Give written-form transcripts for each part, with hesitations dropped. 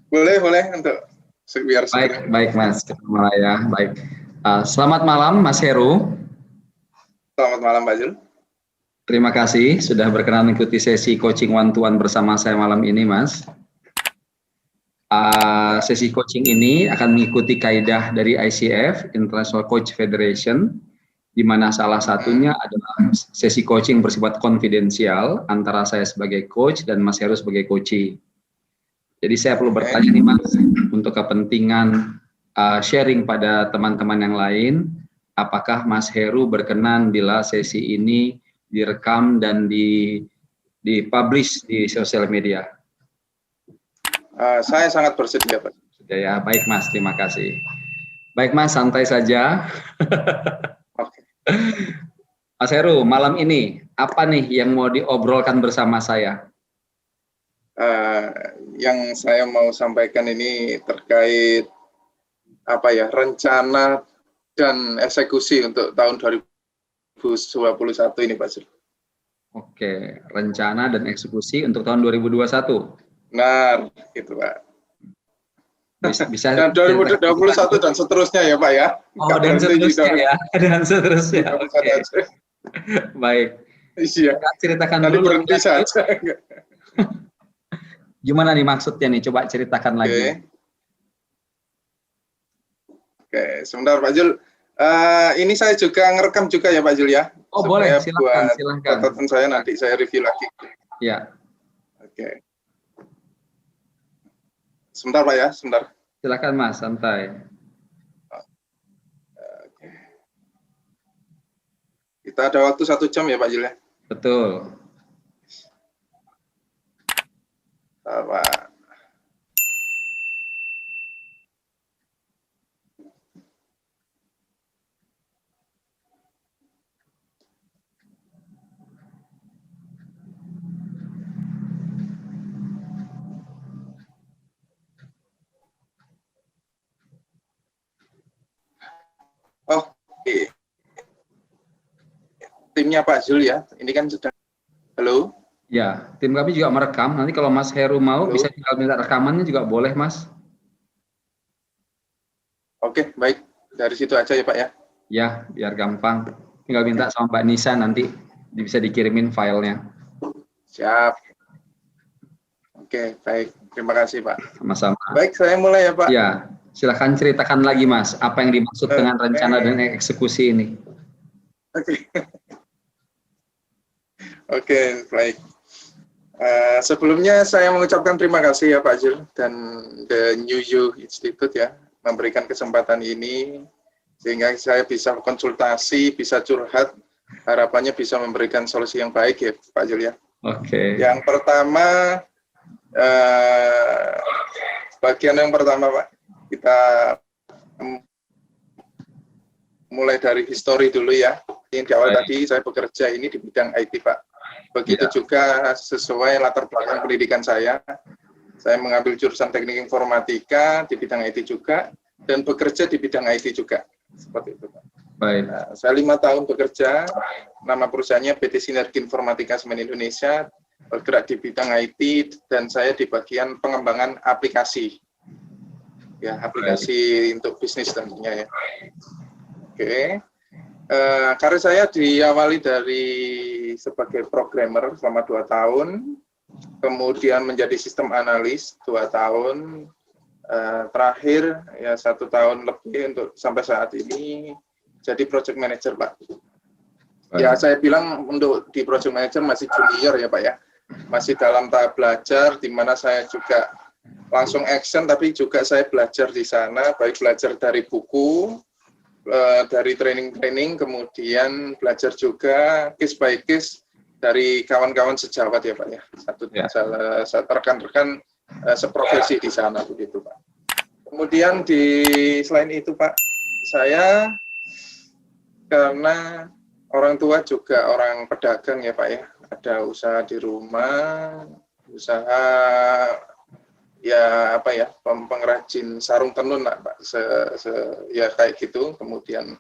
Boleh untuk biar segera. Baik Mas, ya. Baik. Selamat malam Mas Heru. Selamat malam Pak Zul. Terima kasih sudah berkenan mengikuti sesi coaching one-to-one bersama saya malam ini, Mas. Sesi coaching ini akan mengikuti kaidah dari ICF, International Coach Federation, di mana salah satunya adalah sesi coaching bersifat konfidensial antara saya sebagai coach dan Mas Heru sebagai coachee. Jadi saya perlu bertanya nih Mas, untuk kepentingan sharing pada teman-teman yang lain, apakah Mas Heru berkenan bila sesi ini direkam dan dipublish di sosial media? Saya sangat bersedia, Pak. Ya, baik Mas, terima kasih. Baik Mas, santai saja. Oke. Mas Heru, malam ini apa nih yang mau diobrolkan bersama saya? Yang saya mau sampaikan ini terkait rencana dan eksekusi untuk tahun 2021 ini, Pak Zul. Oke, rencana dan eksekusi untuk tahun 2021. Benar, gitu Pak. Bisa dan 2021 dan seterusnya ya Pak ya. Oh, dan seterusnya ya, dan seterusnya. Oke. Baik. Iya. Ceritakan dulu. Berhenti saja. Gimana nih maksudnya nih? Coba ceritakan lagi. Oke, sebentar Pak Zul. Ini saya juga ngerekam juga ya Pak Zul ya. Oh boleh, silakan. Catatan saya nanti saya review lagi. Ya. Oke. Sebentar Pak ya, sebentar. Silakan Mas, santai. Oke. Kita ada waktu 1 jam ya Pak Zul ya? Betul. Pak. Oke. Timnya Pak Zul ya, ini kan sudah. Halo? Ya, tim kami juga merekam. Nanti kalau Mas Heru mau, bisa tinggal minta rekamannya juga boleh, Mas. Oke, baik. Dari situ aja ya Pak ya? Ya, biar gampang. Tinggal minta sama Mbak Nisa, nanti bisa dikirimin filenya. Siap. Oke, baik. Terima kasih Pak. Sama-sama. Baik, saya mulai ya Pak. Ya, silahkan ceritakan lagi Mas, apa yang dimaksud dengan rencana dan eksekusi ini. Oke, baik. Sebelumnya saya mengucapkan terima kasih ya Pak Zul dan The New You Institute ya, memberikan kesempatan ini sehingga saya bisa konsultasi, bisa curhat, harapannya bisa memberikan solusi yang baik ya Pak Zul ya. Oke. Yang pertama, bagian yang pertama Pak, kita mulai dari histori dulu ya. Yang di awal tadi saya bekerja ini di bidang IT Pak. Begitu juga sesuai latar belakang pendidikan saya. Saya mengambil jurusan teknik informatika di bidang IT juga dan bekerja di bidang IT juga. Seperti itu Pak. Baik. Nah, saya 5 tahun bekerja, nama perusahaannya PT Sinergi Informatika Semen Indonesia, bergerak di bidang IT dan saya di bagian pengembangan aplikasi. Ya, aplikasi untuk bisnis tentunya ya. Oke. Karir saya diawali dari sebagai programmer selama 2 tahun, kemudian menjadi sistem analis 2 tahun, terakhir ya 1 tahun lebih untuk sampai saat ini jadi project manager Pak. Ya saya bilang untuk di project manager masih junior ya Pak ya, masih dalam tahap belajar, di mana saya juga langsung action, tapi juga saya belajar di sana, baik belajar dari buku, dari training-training, kemudian belajar juga case by case dari kawan-kawan sejawat ya Pak ya, satu rekan-rekan seprofesi di sana begitu Pak. Kemudian selain itu Pak, saya karena orang tua juga orang pedagang ya Pak ya, ada usaha di rumah, usaha ya pengrajin sarung tenun lah Pak, ya kayak gitu. Kemudian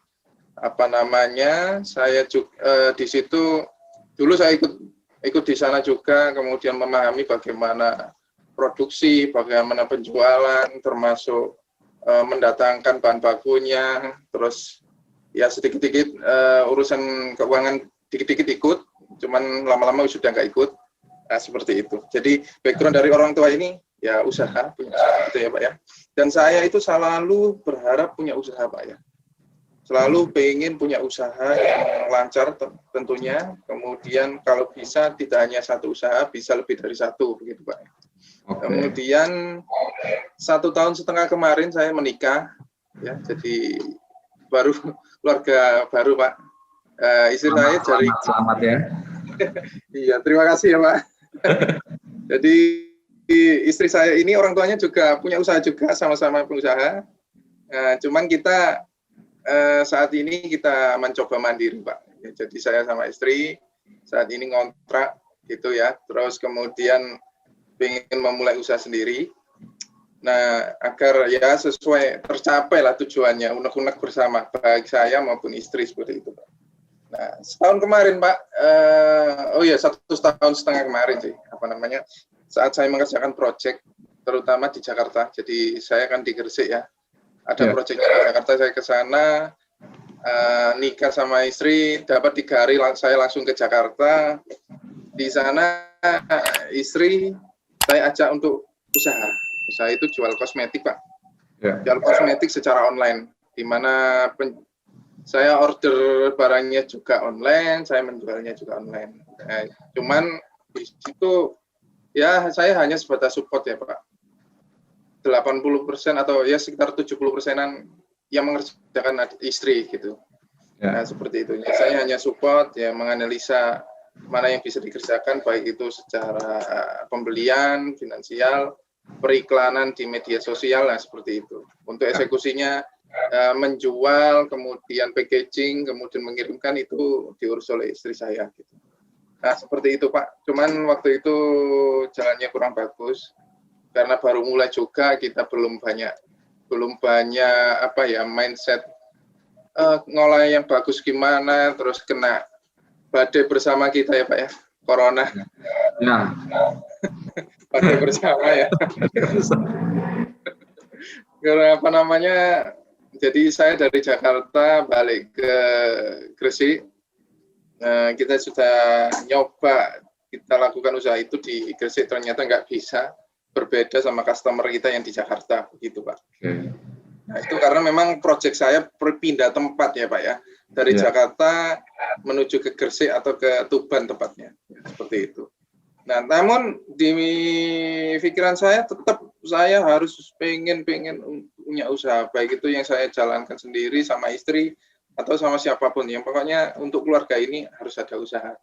saya juga di situ dulu saya ikut di sana juga, kemudian memahami bagaimana produksi, bagaimana penjualan, termasuk mendatangkan bahan bakunya, terus ya sedikit-sedikit urusan keuangan dikit-dikit ikut, cuman lama-lama sudah nggak ikut. Nah, seperti itu. Jadi background dari orang tua ini ya usaha, punya usaha gitu ya Pak ya. Dan saya itu selalu berharap punya usaha Pak ya. Selalu pengen punya usaha yang lancar tentunya. Kemudian kalau bisa tidak hanya satu usaha, bisa lebih dari satu begitu Pak. Okay. Kemudian 1,5 tahun kemarin saya menikah, ya. Jadi baru keluarga baru Pak. Istri saya dari selamat ya. Iya, terima kasih ya Pak. Jadi istri saya ini orang tuanya juga punya usaha juga, sama-sama pengusaha. Cuman kita saat ini kita mencoba mandiri Pak. Ya, jadi saya sama istri saat ini ngontrak gitu ya. Terus kemudian ingin memulai usaha sendiri. Nah, agar ya sesuai tercapai lah tujuannya, unek-unek bersama baik saya maupun istri seperti itu Pak. Nah, setahun kemarin Pak, 1,5 tahun kemarin sih, saat saya mengerjakan proyek, terutama di Jakarta, jadi saya kan di Gresik ya, ada proyek di Jakarta, saya ke sana, nikah sama istri, dapat 3 hari saya langsung ke Jakarta, di sana istri saya ajak untuk usaha itu jual kosmetik Pak, jual kosmetik secara online, di mana saya order barangnya juga online, saya menjualnya juga online. Cuman di situ ya saya hanya sebatas support ya Pak. 80% atau ya sekitar 70%-an yang mengerjakan istri gitu. Nah, seperti itu. Ya, saya hanya support ya, menganalisa mana yang bisa dikerjakan baik itu secara pembelian, finansial, periklanan di media sosial, nah seperti itu. Untuk eksekusinya menjual, kemudian packaging, kemudian mengirimkan itu diurus oleh istri saya. Gitu. Nah seperti itu Pak. Cuman waktu itu jalannya kurang bagus karena baru mulai juga, kita belum banyak mindset ngolah yang bagus gimana, terus kena badai bersama kita ya Pak ya, corona. Nah, badai bersama ya. Karena jadi saya dari Jakarta balik ke Gresik, kita sudah nyoba, kita lakukan usaha itu di Gresik, ternyata nggak bisa, berbeda sama customer kita yang di Jakarta, begitu Pak. Nah itu karena memang proyek saya berpindah tempat ya Pak ya, dari Jakarta menuju ke Gresik atau ke Tuban tepatnya, seperti itu. Nah, namun di pikiran saya tetap saya harus pengen punya usaha, baik itu yang saya jalankan sendiri sama istri atau sama siapapun, yang pokoknya untuk keluarga ini harus ada usaha.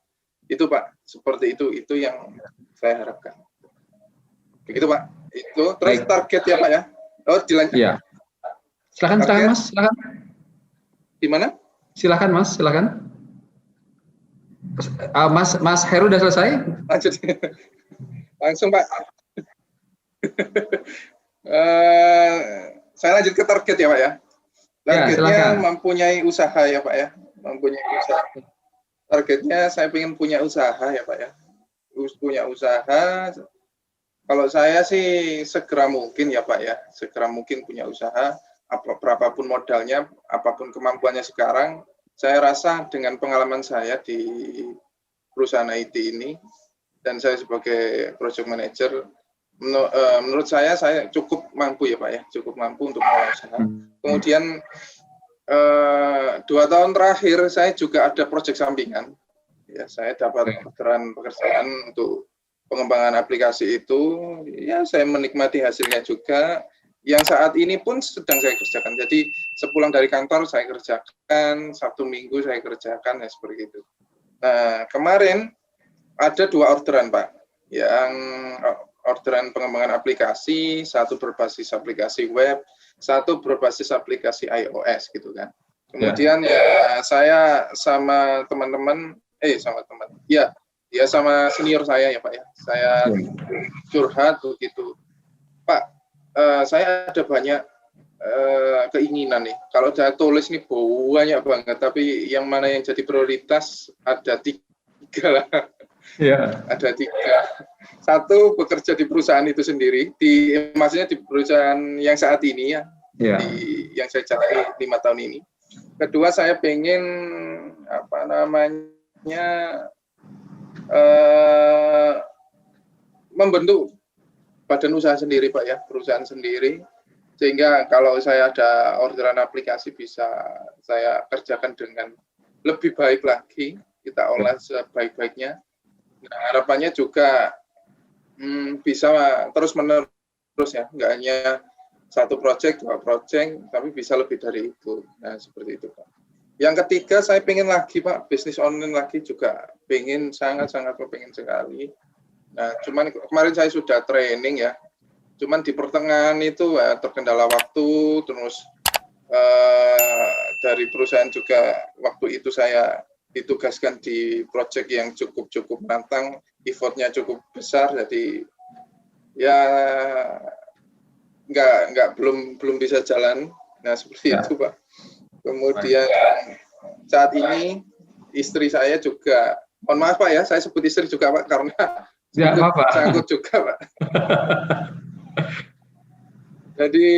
Itu Pak, seperti itu yang saya harapkan. Begitu Pak. Itu terus target ya Pak ya. Oh, dilanjut. Iya. Silakan Mas, silakan. Di mana? Silakan Mas, silakan. Mas Heru udah selesai? Lanjut. Langsung Pak. Saya lanjut ke target ya Pak ya. Targetnya mempunyai usaha ya Pak ya. Mempunyai usaha. Targetnya saya ingin punya usaha ya Pak ya. Punya usaha. Kalau saya sih segera mungkin ya Pak ya. Segera mungkin punya usaha. Berapapun modalnya, apapun kemampuannya sekarang. Saya rasa dengan pengalaman saya di perusahaan IT ini, dan saya sebagai project manager, menurut saya cukup mampu ya Pak ya, cukup mampu untuk memulai usaha. Kemudian 2 tahun terakhir saya juga ada proyek sampingan, ya saya dapat pekerjaan untuk pengembangan aplikasi itu, ya saya menikmati hasilnya juga. Yang saat ini pun sedang saya kerjakan. Jadi sepulang dari kantor saya kerjakan, Sabtu Minggu saya kerjakan, ya seperti itu. Nah, kemarin ada 2 orderan Pak. Yang orderan pengembangan aplikasi, satu berbasis aplikasi web, satu berbasis aplikasi iOS gitu kan. Kemudian ya saya sama teman-teman, sama senior saya ya Pak ya. Saya curhat begitu. Pak, saya ada banyak keinginan nih. Kalau saya tulis nih banyak banget, tapi yang mana yang jadi prioritas ada 3 lah. Ya. Ada 3. Satu bekerja di perusahaan itu sendiri, maksudnya di perusahaan yang saat ini ya, Ya. yang saya jalani 5 tahun ini. Kedua, saya pengen apa namanya membentuk badan usaha sendiri, Pak ya, perusahaan sendiri, sehingga kalau saya ada orderan aplikasi bisa saya kerjakan dengan lebih baik lagi, kita olah sebaik-baiknya. Nah, harapannya juga bisa terus-menerus ya, nggak hanya 1 proyek, 2 proyek, tapi bisa lebih dari itu. Nah, seperti itu, Pak. Yang ketiga, saya pengen lagi, Pak, bisnis online lagi juga pengen, sangat-sangat pengen sekali. Nah, cuman kemarin saya sudah training ya, cuman di pertengahan itu terkendala waktu, terus dari perusahaan juga waktu itu saya ditugaskan di proyek yang cukup menantang, effortnya cukup besar, jadi ya belum bisa jalan. Nah, seperti itu, Pak. Kemudian saat ini istri saya juga, mohon maaf Pak ya, saya sebut istri juga Pak, karena sangkut juga Pak. Jadi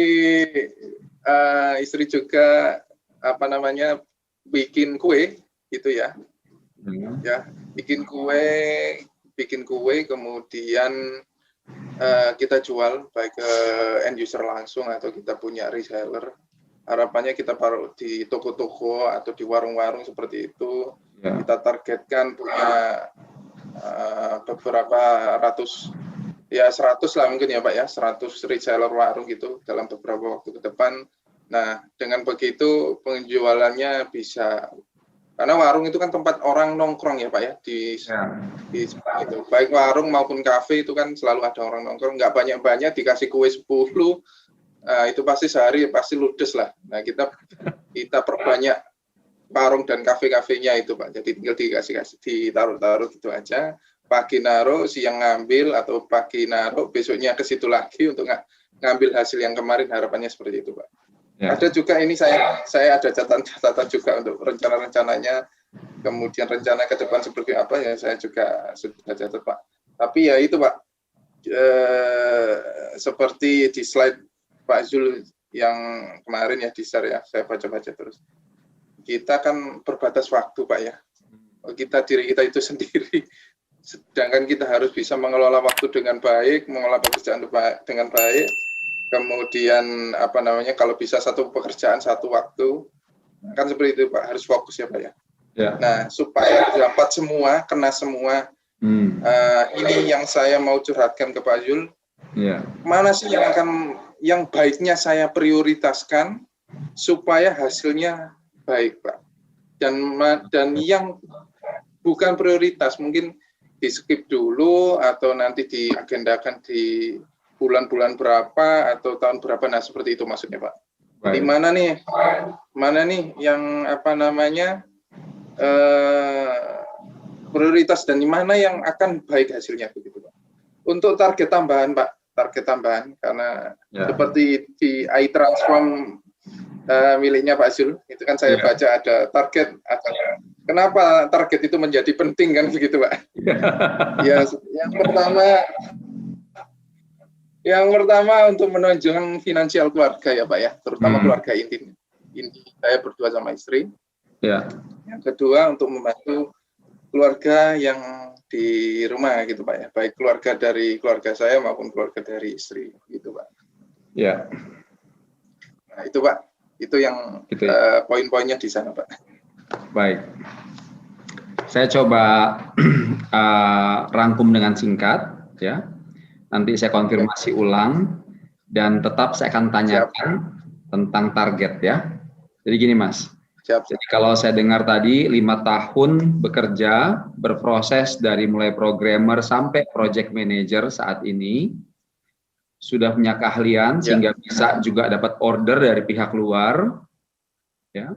istri juga apa namanya bikin kue gitu ya, bikin kue kemudian kita jual baik ke end user langsung atau kita punya reseller. Harapannya kita taruh di toko-toko atau di warung-warung seperti itu. Kita targetkan punya beberapa ratus, ya 100 lah mungkin ya Pak ya, 100 reseller warung gitu dalam beberapa waktu ke depan. Nah, dengan begitu penjualannya bisa, karena warung itu kan tempat orang nongkrong ya Pak ya, di itu. Baik warung maupun kafe itu kan selalu ada orang nongkrong, nggak banyak-banyak dikasih kue 10, itu pasti sehari pasti ludes lah. Nah, kita perbanyak warung dan kafe-kafenya itu Pak, jadi tinggal ditaruh gitu aja, pagi naruh, siang ngambil, atau pagi naruh, besoknya ke situ lagi untuk ngambil hasil yang kemarin, harapannya seperti itu Pak. Ada juga ini saya ada catatan juga untuk rencana-rencananya, kemudian rencana ke depan seperti apa ya saya juga sudah catat Pak. Tapi ya itu Pak, seperti di slide Pak Zul yang kemarin ya di-share ya, saya baca-baca terus. Kita kan berbatas waktu Pak ya, diri kita itu sendiri, sedangkan kita harus bisa mengelola waktu dengan baik, mengelola pekerjaan dengan baik. Kemudian apa namanya, kalau bisa 1 pekerjaan 1 waktu, kan seperti itu Pak, harus fokus ya Pak ya. Nah, supaya dapat semua, kena semua, ini yang saya mau curhatkan ke Pak Zul. Mana sih yang baiknya saya prioritaskan supaya hasilnya baik Pak. Dan yang bukan prioritas mungkin di skip dulu atau nanti diagendakan di bulan-bulan berapa atau tahun berapa, nah seperti itu maksudnya Pak. Di mana nih yang apa namanya prioritas dan di mana yang akan baik hasilnya begitu Pak. Untuk target tambahan Pak, karena seperti di iTransform miliknya Pak Zul, itu kan saya baca ada target, kenapa target itu menjadi penting kan begitu Pak. Ya, yang pertama untuk menunjang finansial keluarga ya Pak ya, terutama keluarga inti saya berdua sama istri. Yang kedua untuk membantu keluarga yang di rumah gitu Pak ya, baik keluarga dari keluarga saya maupun keluarga dari istri gitu Pak. Nah itu Pak, itu yang poin-poinnya di sana Pak. Baik, saya coba rangkum dengan singkat ya. Nanti saya konfirmasi ulang dan tetap saya akan tanyakan tentang target ya. Jadi gini Mas. Jadi kalau saya dengar tadi 5 tahun bekerja, berproses dari mulai programmer sampai project manager saat ini, sudah punya keahlian sehingga bisa juga dapat order dari pihak luar, ya.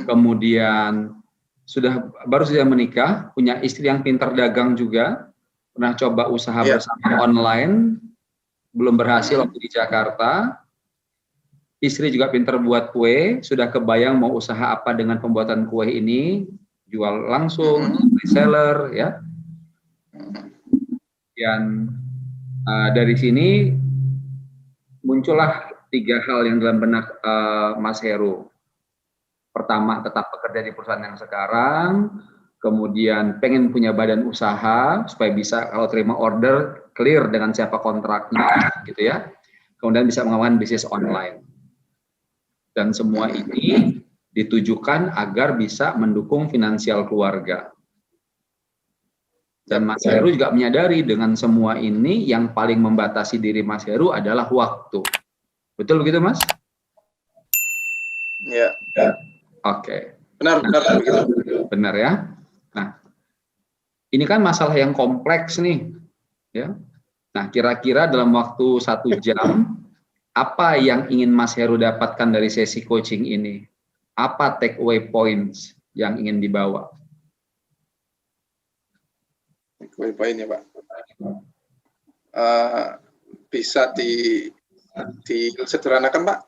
Kemudian baru saja menikah, punya istri yang pintar dagang juga, pernah coba usaha bersama online, belum berhasil waktu di Jakarta. Istri juga pintar buat kue, sudah kebayang mau usaha apa dengan pembuatan kue ini, jual langsung, reseller, ya. Dan dari sini muncullah 3 hal yang dalam benak Mas Heru. Pertama, tetap bekerja di perusahaan yang sekarang, kemudian pengen punya badan usaha supaya bisa kalau terima order clear dengan siapa kontraknya, gitu ya. Kemudian bisa mengembangkan bisnis online. Dan semua ini ditujukan agar bisa mendukung finansial keluarga. Dan Mas Heru juga menyadari dengan semua ini yang paling membatasi diri Mas Heru adalah waktu. Betul begitu, Mas? Ya. Oke. Benar begitu. Benar ya. Nah, ini kan masalah yang kompleks nih, ya. Nah, kira-kira dalam waktu 1 jam, apa yang ingin Mas Heru dapatkan dari sesi coaching ini? Apa take away points yang ingin dibawa? Take away point ya, Pak. Bisa disederhanakan, Pak?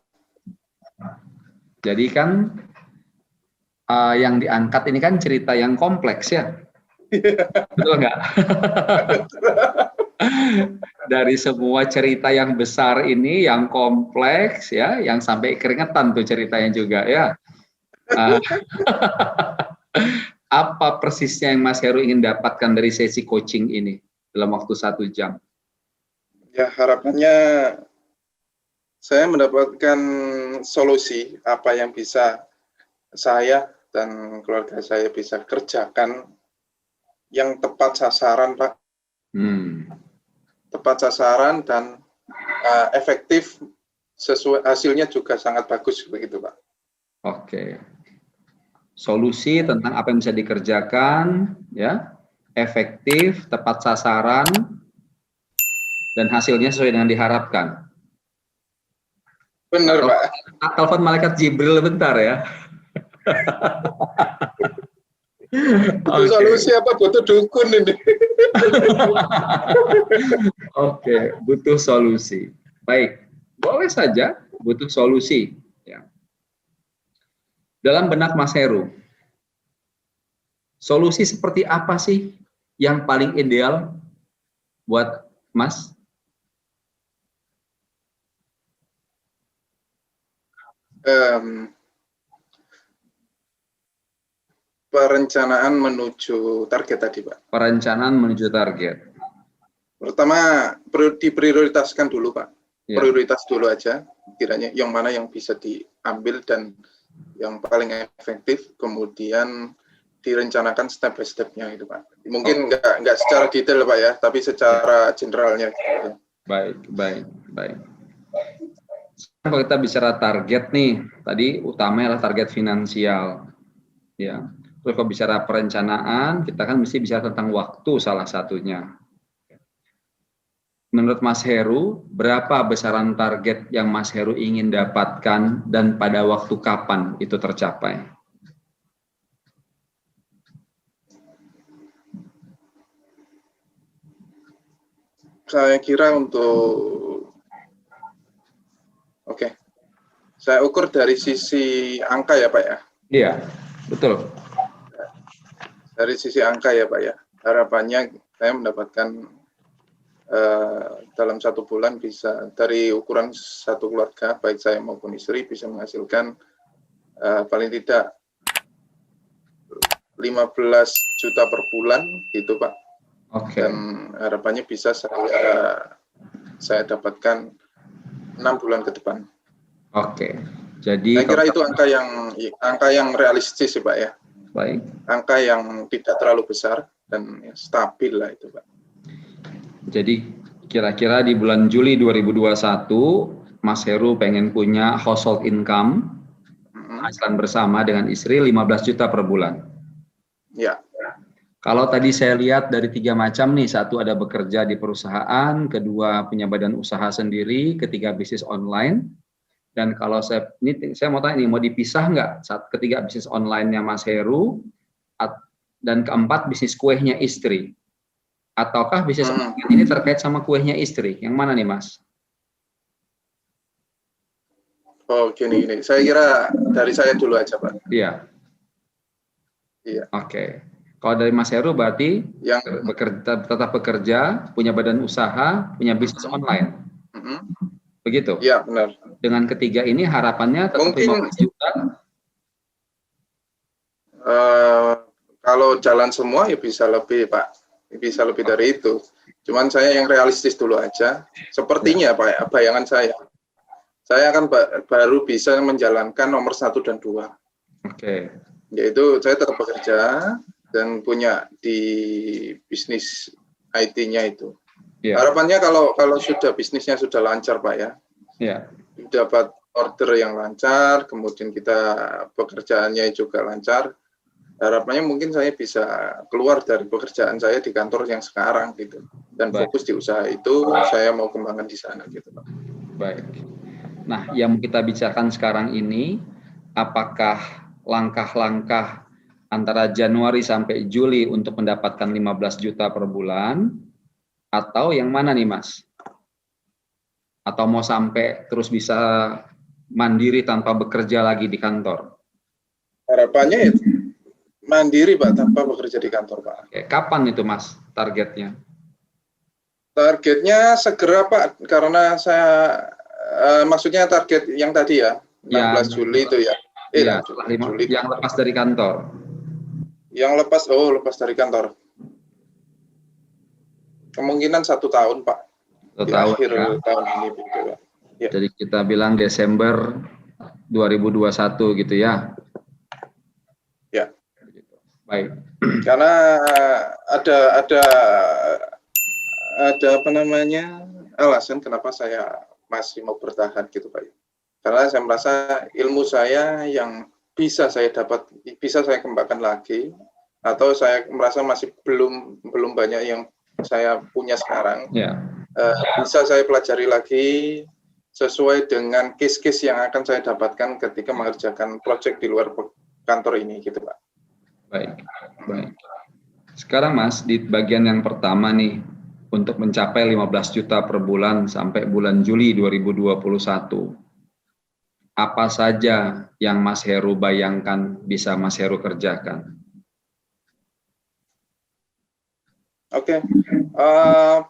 Jadi kan yang diangkat ini kan cerita yang kompleks ya, betul nggak? Dari semua cerita yang besar ini, yang kompleks ya, yang sampai keringetan tuh ceritanya juga ya. Apa persisnya yang Mas Heru ingin dapatkan dari sesi coaching ini dalam waktu 1 jam? Ya, harapannya saya mendapatkan solusi apa yang bisa saya dan keluarga saya bisa kerjakan yang tepat sasaran, Pak. Tepat sasaran dan efektif, sesuai hasilnya juga sangat bagus begitu, Pak. Oke. Solusi tentang apa yang bisa dikerjakan, ya, efektif, tepat sasaran, dan hasilnya sesuai dengan diharapkan. Benar, Pak. Telepon malaikat Jibril bentar ya. Butuh solusi apa butuh dukun ini? Oke, butuh solusi. Baik, boleh saja butuh solusi. Ya. Dalam benak Mas Heru, solusi seperti apa sih yang paling ideal buat Mas? Perencanaan menuju target tadi, Pak. Perencanaan menuju target. Pertama, diprioritaskan dulu, Pak. Ya. Prioritas dulu aja, kiranya yang mana yang bisa diambil dan yang paling efektif, kemudian direncanakan step by step-nya itu, Pak. Mungkin nggak secara detail, Pak ya, tapi secara generalnya. Baik. Kalau kita bicara target nih, tadi utamanya adalah target finansial. Ya. Terus kalau bicara perencanaan, kita kan mesti bicara tentang waktu salah satunya. Menurut Mas Heru, berapa besaran target yang Mas Heru ingin dapatkan dan pada waktu kapan itu tercapai? Saya kira saya ukur dari sisi angka ya, Pak ya. Iya, betul. Dari sisi angka ya, Pak ya. Harapannya saya mendapatkan dalam 1 bulan bisa dari ukuran 1 keluarga, baik saya maupun istri, bisa menghasilkan paling tidak 15 juta per bulan, gitu Pak. Dan harapannya bisa saya dapatkan 6 bulan ke depan. Jadi saya kira itu angka yang realistis sih, Pak ya. Baik. Angka yang tidak terlalu besar dan stabil lah itu, Pak. Jadi kira-kira di bulan Juli 2021, Mas Heru pengen punya household income, penghasilan bersama dengan istri 15 juta per bulan. Ya. Kalau tadi saya lihat dari 3 macam nih, 1 ada bekerja di perusahaan, 2 punya badan usaha sendiri, 3 bisnis online. Dan kalau saya mau tanya nih, mau dipisah nggak? 3 bisnis online-nya Mas Heru, dan 4 bisnis kuehnya istri. Ataukah bisnis online ini terkait sama kuehnya istri? Yang mana nih, Mas? Oh, gini. Saya kira dari saya dulu aja, Pak. Iya. Iya. Oke. Kalau dari Mas Heru berarti yang tetap bekerja, punya badan usaha, punya bisnis online. Begitu? Ya, benar. Dengan ketiga ini harapannya tetap Mungkin 15 juta. Kalau jalan semua ya bisa lebih, Pak. Bisa lebih dari itu. Cuman saya yang realistis dulu aja. Sepertinya, Pak, bayangan saya akan baru bisa menjalankan nomor 1 dan 2. Oke. Yaitu saya tetap bekerja dan punya di bisnis IT-nya itu. Harapannya kalau sudah bisnisnya sudah lancar, Pak, ya. Dapat order yang lancar, kemudian kita pekerjaannya juga lancar. Harapannya mungkin saya bisa keluar dari pekerjaan saya di kantor yang sekarang gitu, dan fokus di usaha itu. Saya mau kembangkan di sana gitu, Pak. Baik. Nah, yang kita bicarakan sekarang ini, apakah langkah-langkah antara Januari sampai Juli untuk mendapatkan 15 juta per bulan, atau yang mana nih, Mas? Atau mau sampai terus bisa mandiri tanpa bekerja lagi di kantor? Harapannya itu mandiri, Pak, tanpa bekerja di kantor, Pak. Oke, kapan itu, Mas, targetnya? Targetnya segera, Pak, karena saya maksudnya target yang tadi ya, 16 Juli itu ya. Iya, Juli. Yang lepas dari kantor. Yang lepas dari kantor. Kemungkinan 1 tahun, Pak. Di akhir tahun ini, begitu, Pak. Ya. Jadi kita bilang Desember 2021 gitu ya. Ya. Baik. Karena ada apa namanya alasan kenapa saya masih mau bertahan gitu, Pak. Karena saya merasa ilmu saya yang bisa saya kembangkan lagi, atau saya merasa masih belum banyak yang saya punya sekarang. Bisa saya pelajari lagi sesuai dengan case-case yang akan saya dapatkan ketika mengerjakan proyek di luar kantor ini gitu, Pak. Baik. Sekarang, Mas, di bagian yang pertama nih, untuk mencapai 15 juta per bulan sampai bulan Juli 2021. Apa saja yang Mas Heru bayangkan bisa Mas Heru kerjakan? Oke.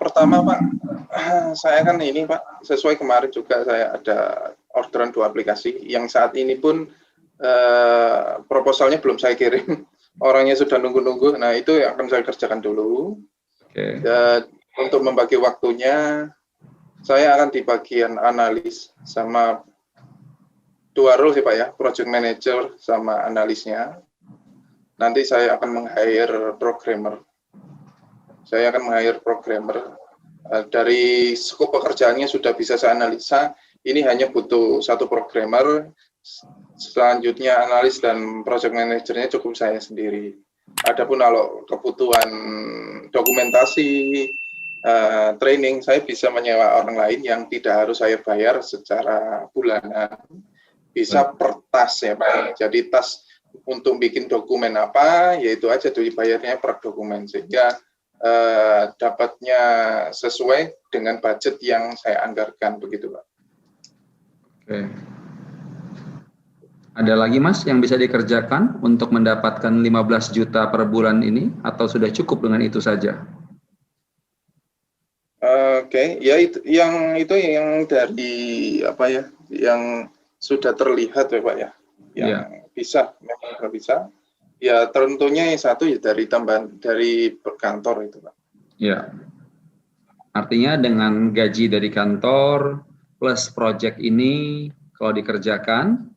Pertama, Pak, saya kan ini, Pak, sesuai kemarin juga saya ada orderan 2 aplikasi yang saat ini pun proposalnya belum saya kirim. Orangnya sudah nunggu-nunggu. Nah, itu yang akan saya kerjakan dulu. Dan untuk membagi waktunya, saya akan di bagian analis sama 2 role sih, Pak, ya, project manager sama analisnya. Nanti saya akan meng-hire programmer. Dari skop pekerjaannya sudah bisa saya analisa. Ini hanya butuh 1 programmer. Selanjutnya analis dan project manajernya cukup saya sendiri. Adapun kalau kebutuhan dokumentasi, training, saya bisa menyewa orang lain yang tidak harus saya bayar secara bulanan. Bisa per tas ya, Pak. Jadi tas untuk bikin dokumen apa, yaitu aja dibayarnya per dokumen, sehingga dapatnya sesuai dengan budget yang saya anggarkan, begitu, Pak. Oke. Ada lagi, Mas, yang bisa dikerjakan untuk mendapatkan 15 juta per bulan ini, atau sudah cukup dengan itu saja? Oke, ya itu yang dari apa ya, yang sudah terlihat ya, Pak, ya, yang memang bisa. Ya tentunya yang satu ya dari tambahan dari kantor itu, Pak. Ya. Artinya dengan gaji dari kantor plus project ini kalau dikerjakan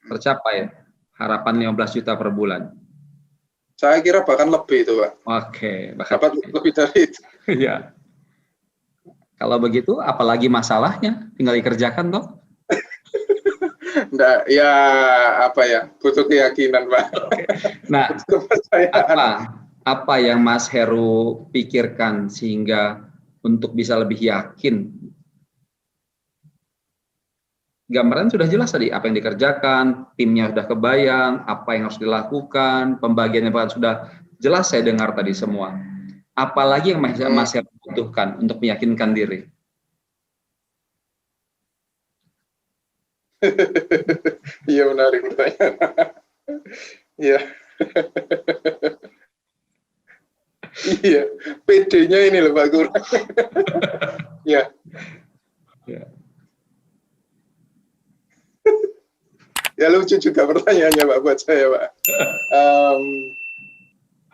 tercapai harapan 15 juta per bulan. Saya kira bahkan lebih itu, Pak. Oke, bahkan lebih dari itu. Iya. Kalau begitu apalagi masalahnya? Tinggal dikerjakan toh. Enggak, ya apa ya, butuh keyakinan, Pak. Nah, apa yang Mas Heru pikirkan sehingga untuk bisa lebih yakin? Gambaran sudah jelas tadi, apa yang dikerjakan, timnya sudah kebayang, apa yang harus dilakukan, pembagiannya bahkan sudah jelas saya dengar tadi semua. Apalagi yang Mas Heru butuhkan untuk meyakinkan diri? Iya, menarik pertanyaan. Iya. Iya, PD-nya ini loh Pak kurang. Ya. Ya. Ya lucu juga pertanyaannya Pak buat saya Pak.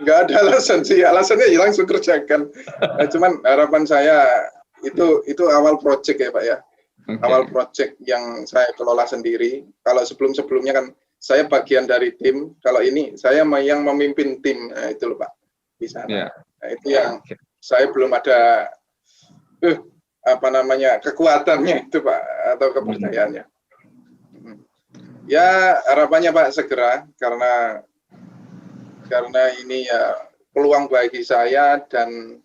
Nggak ada alasan sih, alasannya ya langsung kerjakan. Nah, cuman harapan saya itu awal project ya Pak ya. Okay. Awal project yang saya kelola sendiri. Kalau sebelum-sebelumnya kan saya bagian dari tim. Kalau ini saya yang memimpin tim. Nah, itu loh Pak di sana. Yeah. Nah, itu yang saya belum ada kekuatannya itu Pak atau kepercayaannya. Ya harapannya Pak segera karena ini ya peluang bagi saya dan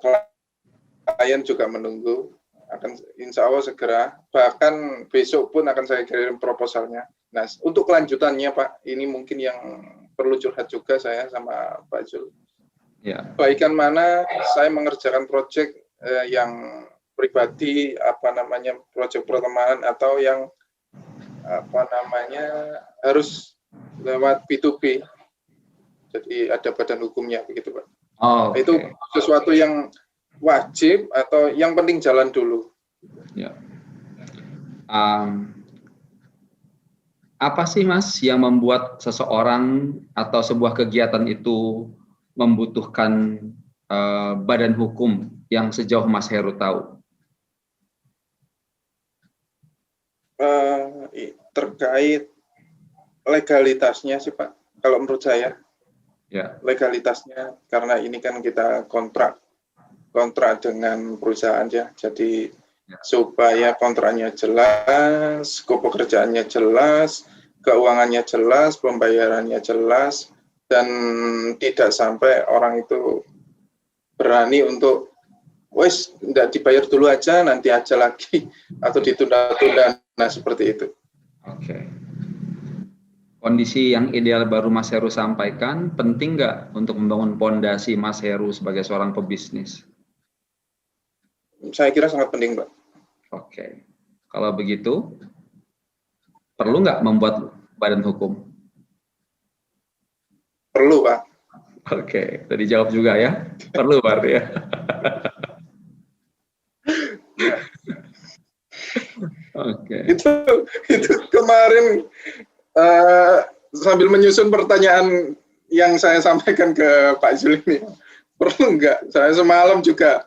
klien juga menunggu, akan insya Allah segera, bahkan besok pun akan saya kirim proposalnya. Nah untuk kelanjutannya Pak, ini mungkin yang perlu curhat juga saya sama Pak Jul. Ya. Baikan mana saya mengerjakan proyek yang pribadi, proyek pertemanan atau yang harus lewat P2P, jadi ada badan hukumnya begitu Pak. Oh, okay. Itu sesuatu yang wajib atau yang penting jalan dulu. Ya. Apa sih Mas yang membuat seseorang atau sebuah kegiatan itu membutuhkan badan hukum yang sejauh Mas Heru tahu? Terkait legalitasnya sih Pak, kalau menurut saya legalitasnya, karena ini kan kita kontrak dengan perusahaan ya, jadi supaya kontraknya jelas, skop pekerjaannya jelas, keuangannya jelas, pembayarannya jelas, dan tidak sampai orang itu berani untuk wes tidak dibayar dulu aja, nanti aja lagi, atau ditunda-tunda, nah seperti itu. Oke. Kondisi yang ideal baru Mas Heru sampaikan, penting nggak untuk membangun pondasi Mas Heru sebagai seorang pebisnis? Saya kira sangat penting, Pak. Oke. Kalau begitu, perlu nggak membuat badan hukum? Perlu, Pak. Oke, tadi jawab juga ya. Perlu berarti ya. Oke. Itu kemarin sambil menyusun pertanyaan yang saya sampaikan ke Pak Jul ini, perlu nggak? Saya semalam juga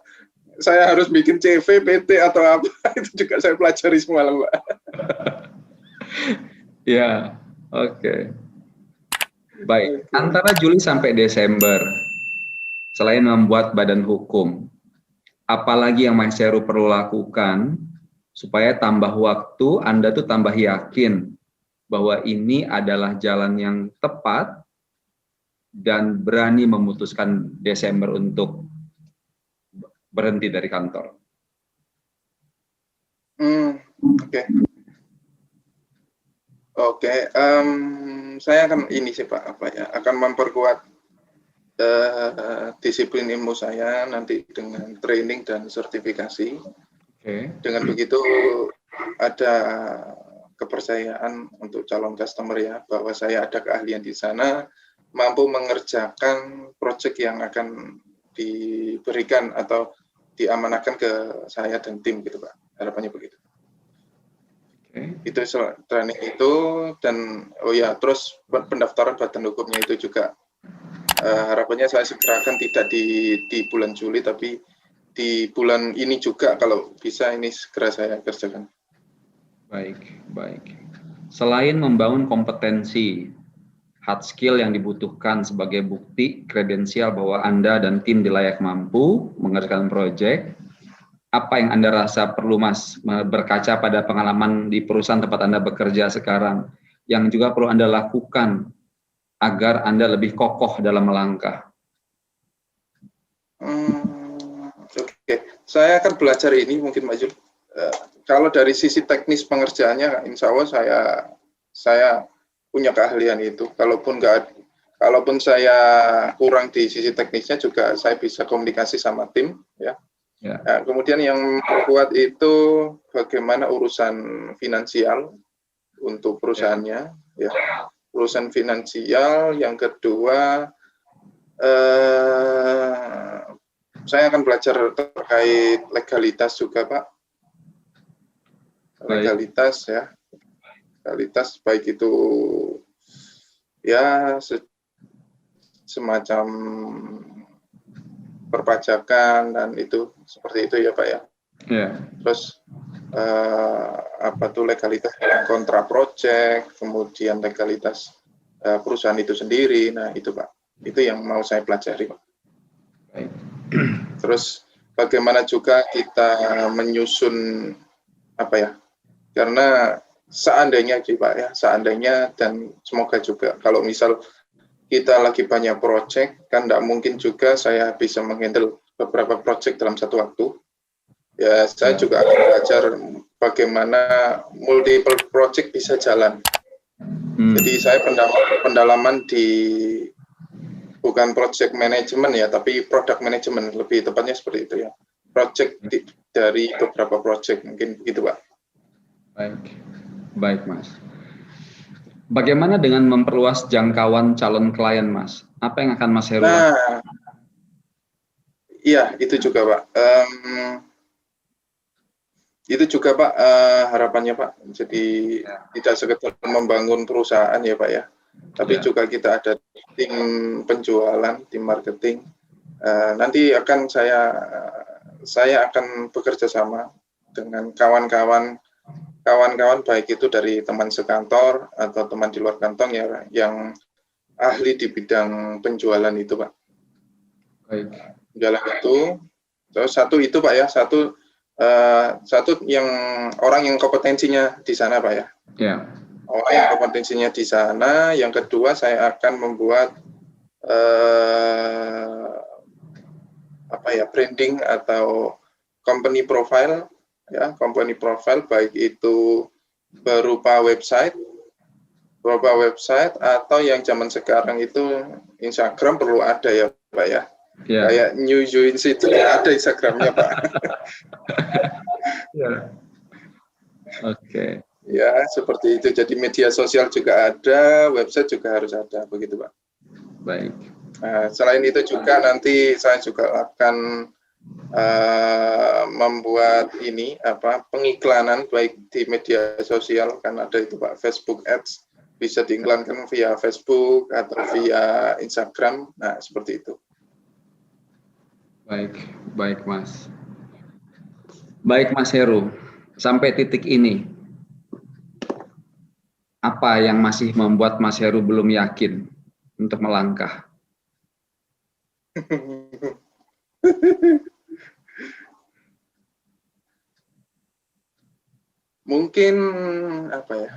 saya harus bikin CV, PT atau apa, itu juga saya pelajari semalam, Pak. Ya, oke. Baik, antara Juli sampai Desember, selain membuat badan hukum, apalagi yang Mas Heru perlu lakukan supaya tambah waktu, Anda tuh tambah yakin bahwa ini adalah jalan yang tepat dan berani memutuskan Desember untuk berhenti dari kantor? Oke. Saya akan ini sih Pak, akan memperkuat disiplin ilmu saya nanti dengan training dan sertifikasi. Dengan begitu ada kepercayaan untuk calon customer ya, bahwa saya ada keahlian di sana, mampu mengerjakan proyek yang akan diberikan atau diamanahkan ke saya dan tim gitu Pak. Harapannya begitu. Itu training itu, dan terus pendaftaran badan hukumnya itu juga harapannya saya segerakan, tidak di bulan Juli tapi di bulan ini juga, kalau bisa ini segera saya kerjakan. Baik. Selain membangun kompetensi, hard skill yang dibutuhkan sebagai bukti kredensial bahwa Anda dan tim layak mampu mengerjakan proyek, apa yang Anda rasa perlu Mas, berkaca pada pengalaman di perusahaan tempat Anda bekerja sekarang, yang juga perlu Anda lakukan agar Anda lebih kokoh dalam melangkah? Oke. Saya akan belajar ini mungkin Pak Jul. Kalau dari sisi teknis pengerjaannya, insya Allah saya punya keahlian itu. Kalaupun saya kurang di sisi teknisnya juga saya bisa komunikasi sama tim ya. Nah, kemudian yang kuat itu bagaimana urusan finansial untuk perusahaannya ya. Urusan finansial, yang kedua Saya akan belajar terkait legalitas juga, Pak. Legalitas ya, legalitas baik itu ya semacam perpajakan dan itu seperti itu ya, Pak ya. Yeah. Terus apa tuh legalitas dalam kontrak proyek, kemudian legalitas perusahaan itu sendiri. Nah itu Pak, itu yang mau saya pelajari Pak. Baik. Terus bagaimana juga kita menyusun apa ya? Karena seandainya sih Pak ya, seandainya dan semoga juga kalau misal kita lagi banyak proyek, kan tidak mungkin juga saya bisa menghandle beberapa proyek dalam satu waktu. Ya, saya juga akan belajar bagaimana multiple project bisa jalan. Jadi saya pendalaman di bukan project management ya, tapi product management, lebih tepatnya seperti itu ya. Project dari beberapa project, mungkin begitu Pak. Baik Mas. Bagaimana dengan memperluas jangkauan calon klien Mas? Apa yang akan Mas Heru lakukan? Nah, iya itu juga Pak. Itu juga Pak harapannya Pak. Jadi tidak sekedar membangun perusahaan ya Pak ya, tapi juga kita ada tim penjualan, tim marketing. Nanti akan saya akan bekerja sama dengan kawan-kawan baik itu dari teman sekantor atau teman di luar kantong ya yang ahli di bidang penjualan itu Pak. Baik. Penjualan itu, terus satu itu Pak ya, satu yang orang yang kompetensinya di sana Pak ya. Yeah. Orang yang kompetensinya di sana. Yang kedua saya akan membuat apa ya, branding atau company profile ya, company profile baik itu berupa website atau yang zaman sekarang itu Instagram perlu ada ya Pak ya. Yeah. Kayak New Joins itu ada Instagramnya Pak. Yeah. Oke. Ya seperti itu. Jadi media sosial juga ada, website juga harus ada, begitu Pak. Baik. Nah, selain itu juga nanti saya juga akan membuat ini pengiklanan baik di media sosial, kan ada itu Pak, Facebook Ads, bisa diiklankan via Facebook atau via Instagram. Nah seperti itu. Baik Mas. Baik Mas Heru, sampai titik ini, apa yang masih membuat Mas Heru belum yakin untuk melangkah? Mungkin apa ya?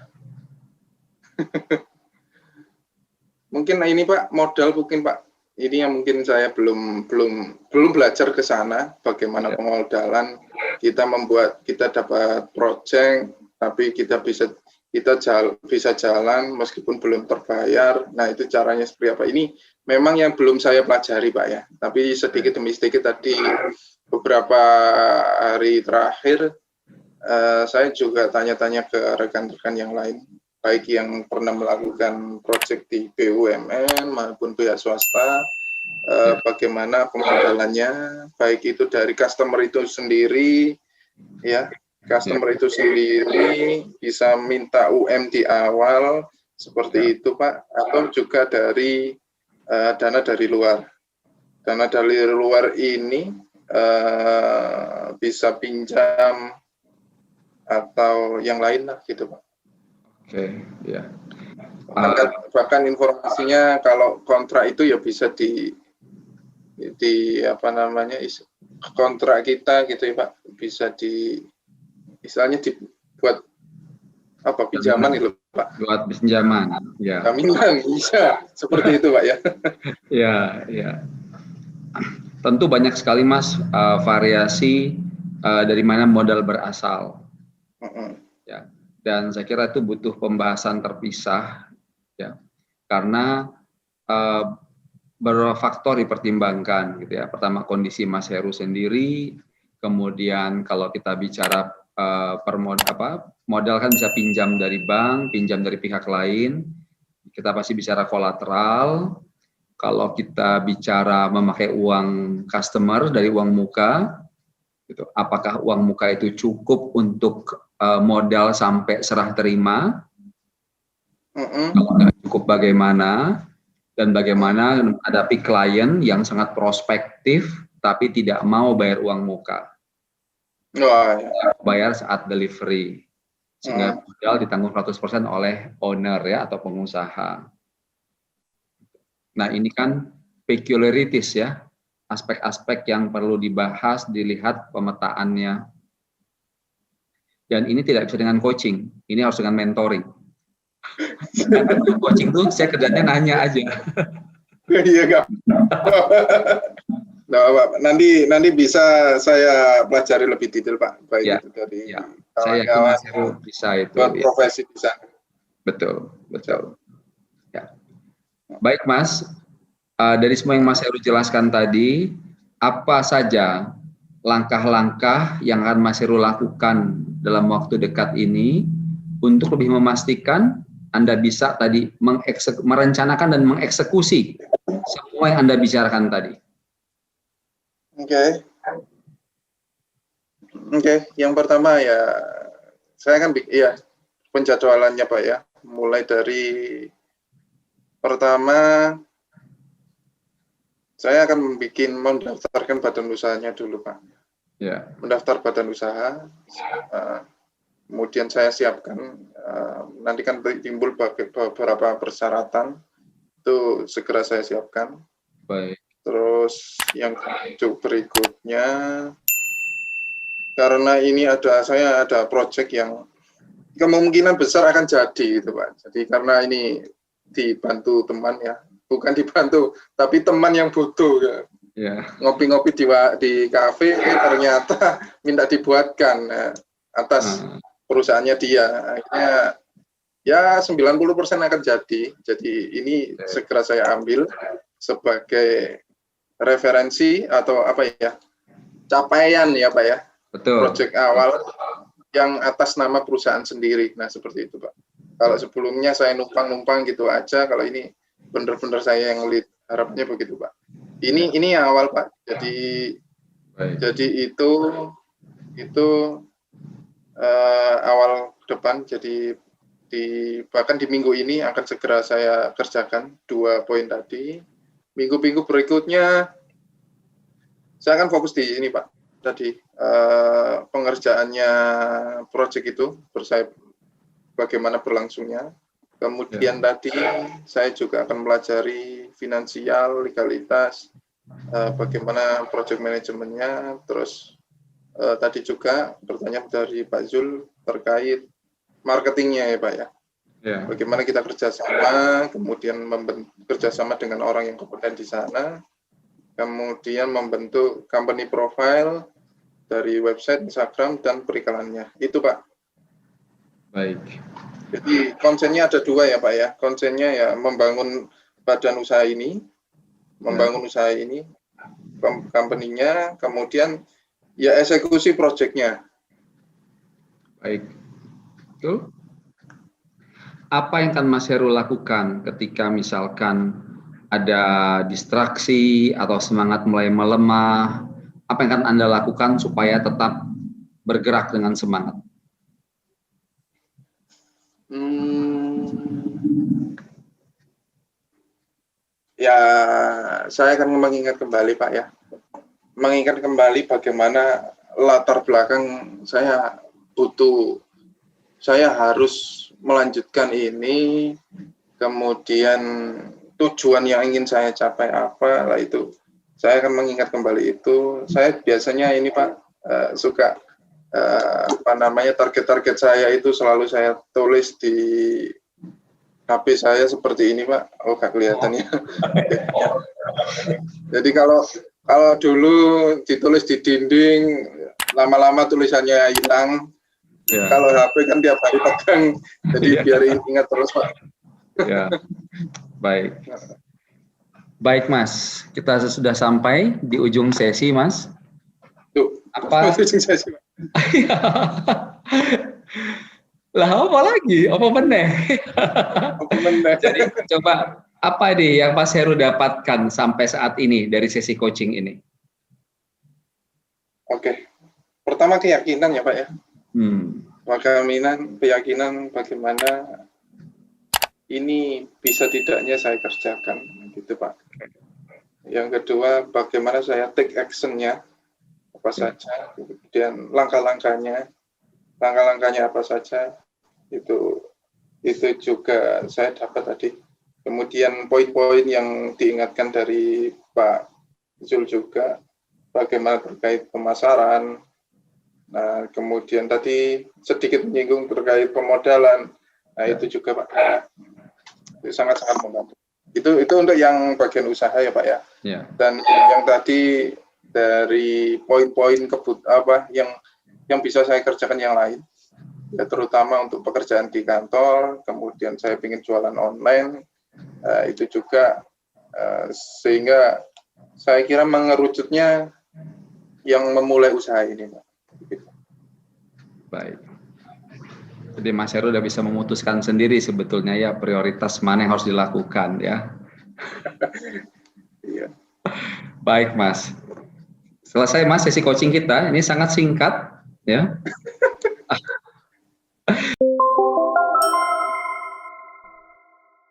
Mungkin ini Pak, modal mungkin Pak. Ini yang mungkin saya belum belajar ke sana bagaimana pemodalan kita membuat, kita dapat project tapi kita bisa jalan meskipun belum terbayar. Nah, itu caranya seperti apa? Ini memang yang belum saya pelajari Pak ya. Tapi sedikit demi sedikit tadi beberapa hari terakhir saya juga tanya-tanya ke rekan-rekan yang lain, baik yang pernah melakukan proyek di BUMN maupun pihak swasta, bagaimana pemodalannya, baik itu dari customer itu sendiri, ya, customer itu sendiri bisa minta UM di awal, seperti itu Pak, atau juga dari dana dari luar. Dana dari luar ini bisa pinjam atau yang lain lah gitu Pak. Oke, ya. Bahkan informasinya kalau kontrak itu ya bisa di apa namanya, kontrak kita gitu ya Pak, bisa misalnya dibuat apa, pinjaman itu Pak. Buat pinjaman, ya. Jaminan bisa seperti itu Pak ya. Ya. Tentu banyak sekali Mas variasi dari mana modal berasal. Ya. Dan saya kira itu butuh pembahasan terpisah, ya, karena beberapa faktor dipertimbangkan, gitu ya. Pertama kondisi Mas Heru sendiri, kemudian kalau kita bicara modal kan bisa pinjam dari bank, pinjam dari pihak lain, kita pasti bicara kolateral, kalau kita bicara memakai uang customer dari uang muka, gitu, apakah uang muka itu cukup untuk modal sampai serah terima? Kalau nggak cukup bagaimana? Dan bagaimana menghadapi klien yang sangat prospektif tapi tidak mau bayar uang muka, bayar saat delivery, sehingga modal ditanggung 100% oleh owner ya atau pengusaha. Nah ini kan peculiarities ya, aspek-aspek yang perlu dibahas, dilihat pemetaannya. Dan ini tidak bisa dengan coaching, ini harus dengan mentoring. Coaching tuh saya kerjanya nanya aja. Iya Kak. Nah, nanti bisa saya pelajari lebih detail Pak, baik ya, itu dari saya yakin Mas Heru bisa itu. Profesi di sana. Betul. Ya. Baik Mas, dari semua yang Mas Heru jelaskan tadi, apa saja langkah-langkah yang akan Mas Heru lakukan dalam waktu dekat ini untuk lebih memastikan Anda bisa tadi merencanakan dan mengeksekusi semua yang Anda bicarakan tadi? Oke. Yang pertama ya, saya kan penjadwalannya Pak ya, mulai dari pertama saya akan mendaftarkan badan usahanya dulu Pak. Ya. Mendaftar badan usaha, kemudian saya siapkan, nanti kan timbul beberapa persyaratan, itu segera saya siapkan. Baik. Terus yang berikutnya, karena ini saya ada proyek yang kemungkinan besar akan jadi gitu Pak. Jadi karena ini dibantu teman ya, bukan dibantu, tapi teman yang butuh ya. Ngopi-ngopi di kafe, ternyata minta dibuatkan atas perusahaannya dia. Akhirnya ya 90% akan jadi. Jadi ini segera saya ambil sebagai referensi atau apa ya, capaian ya Pak ya. Betul. Proyek awal yang atas nama perusahaan sendiri. Nah seperti itu Pak. Kalau sebelumnya saya numpang-numpang gitu aja, kalau ini benar-benar saya yang lead, harapnya begitu Pak. Ini yang awal Pak. Jadi itu awal depan. Jadi bahkan di minggu ini akan segera saya kerjakan 2 poin tadi. Minggu-minggu berikutnya saya akan fokus di ini Pak. Tadi pengerjaannya proyek itu bagaimana berlangsungnya. Kemudian tadi saya juga akan melajari finansial, legalitas, bagaimana project manajemennya. Terus tadi juga pertanyaan dari Pak Zul terkait marketingnya ya Pak ya. Bagaimana kita kerjasama, kemudian kerjasama dengan orang yang kompeten di sana, kemudian membentuk company profile dari website, Instagram, dan periklanannya. Itu Pak. Baik. Jadi konsennya ada 2 ya Pak ya. Konsennya ya membangun badan usaha ini, usaha ini, company-nya, kemudian ya eksekusi proyeknya. Baik. Betul. Apa yang akan Mas Heru lakukan ketika misalkan ada distraksi atau semangat mulai melemah? Apa yang akan Anda lakukan supaya tetap bergerak dengan semangat? Ya, saya akan mengingat kembali Pak ya. Mengingat kembali bagaimana latar belakang saya harus melanjutkan ini, kemudian tujuan yang ingin saya capai apa, lah itu. Saya akan mengingat kembali itu. Saya biasanya ini Pak, suka target-target saya itu selalu saya tulis di HP saya seperti ini Pak. Oh, gak kelihatan ya. Jadi kalau dulu ditulis di dinding, lama-lama tulisannya hilang. Kalau HP kan tiap hari pegang, jadi biar ingat terus Pak. Ya, baik. Baik Mas, kita sudah sampai di ujung sesi Mas. Tuh, apa? Ujung sesi. Lah apa lagi? Apa meneh? Apa meneh? Jadi coba Apa nih yang Mas Heru dapatkan sampai saat ini dari sesi coaching ini? Oke, pertama keyakinan ya Pak ya. Keyakinan bagaimana ini bisa tidaknya saya kerjakan, gitu Pak. Yang kedua, bagaimana saya take action-nya apa saja, kemudian langkah-langkahnya apa saja, itu juga saya dapat tadi. Kemudian poin-poin yang diingatkan dari Pak Zul juga, bagaimana terkait pemasaran. Nah, kemudian tadi sedikit menyinggung terkait pemodalan. Nah, itu juga Pak, itu sangat-sangat membantu. Itu untuk yang bagian usaha ya Pak ya. Dan yang tadi dari poin-poin yang bisa saya kerjakan yang lain, ya terutama untuk pekerjaan di kantor, kemudian saya ingin jualan online, itu juga sehingga saya kira mengerucutnya yang memulai usaha ini Pak. Baik. Jadi Mas Heru udah bisa memutuskan sendiri sebetulnya ya prioritas mana yang harus dilakukan ya. Iya. Baik Mas. Selesai Mas sesi coaching kita, ini sangat singkat ya.